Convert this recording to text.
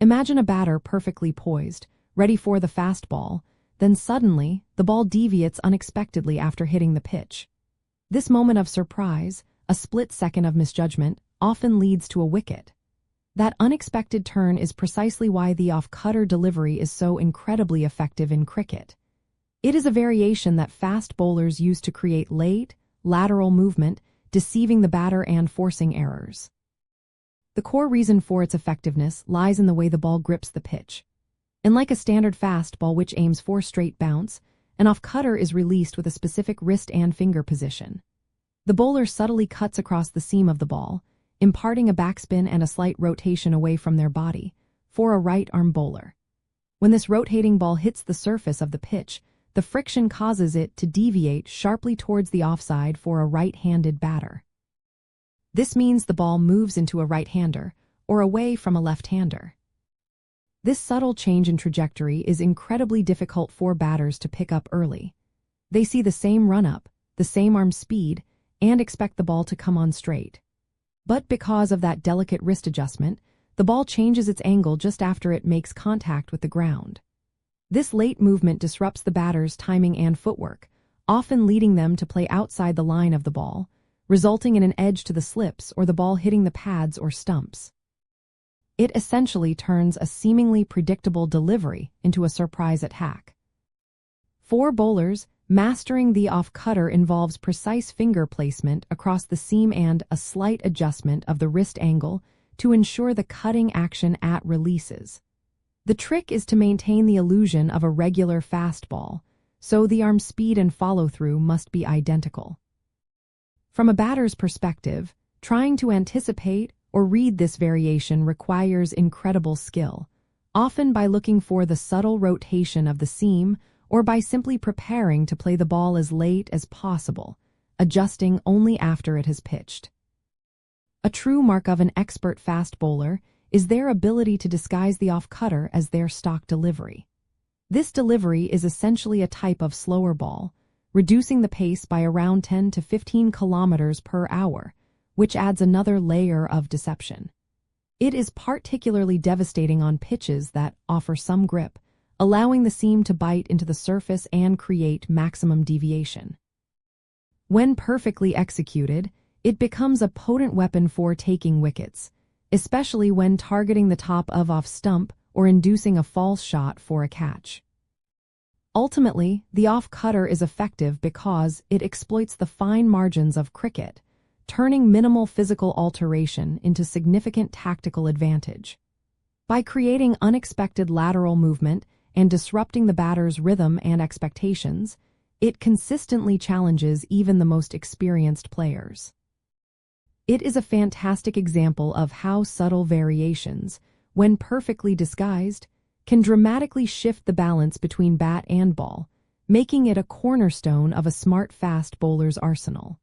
Imagine a batter perfectly poised, ready for the fastball, then suddenly, the ball deviates unexpectedly after hitting the pitch. This moment of surprise, a split second of misjudgment, often leads to a wicket. That unexpected turn is precisely why the off-cutter delivery is so incredibly effective in cricket. It is a variation that fast bowlers use to create late, lateral movement, deceiving the batter and forcing errors. The core reason for its effectiveness lies in the way the ball grips the pitch. Unlike a standard fastball which aims for straight bounce, an off-cutter is released with a specific wrist and finger position. The bowler subtly cuts across the seam of the ball, imparting a backspin and a slight rotation away from their body, for a right-arm bowler. When this rotating ball hits the surface of the pitch, the friction causes it to deviate sharply towards the offside for a right-handed batter. This means the ball moves into a right-hander, or away from a left-hander. This subtle change in trajectory is incredibly difficult for batters to pick up early. They see the same run-up, the same arm speed, and expect the ball to come on straight. But because of that delicate wrist adjustment, the ball changes its angle just after it makes contact with the ground. This late movement disrupts the batter's timing and footwork, often leading them to play outside the line of the ball, resulting in an edge to the slips or the ball hitting the pads or stumps. It essentially turns a seemingly predictable delivery into a surprise attack. For bowlers, mastering the off-cutter involves precise finger placement across the seam and a slight adjustment of the wrist angle to ensure the cutting action at releases. The trick is to maintain the illusion of a regular fastball, so the arm speed and follow-through must be identical. From a batter's perspective, trying to anticipate or read this variation requires incredible skill, often by looking for the subtle rotation of the seam or by simply preparing to play the ball as late as possible, adjusting only after it has pitched. A true mark of an expert fast bowler is their ability to disguise the off-cutter as their stock delivery. This delivery is essentially a type of slower ball, reducing the pace by around 10 to 15 kilometers per hour, which adds another layer of deception. It is particularly devastating on pitches that offer some grip, allowing the seam to bite into the surface and create maximum deviation. When perfectly executed, it becomes a potent weapon for taking wickets, especially when targeting the top of off stump or inducing a false shot for a catch. Ultimately, the off-cutter is effective because it exploits the fine margins of cricket, turning minimal physical alteration into significant tactical advantage. By creating unexpected lateral movement and disrupting the batter's rhythm and expectations, it consistently challenges even the most experienced players. It is a fantastic example of how subtle variations, when perfectly disguised, can dramatically shift the balance between bat and ball, making it a cornerstone of a smart fast bowler's arsenal.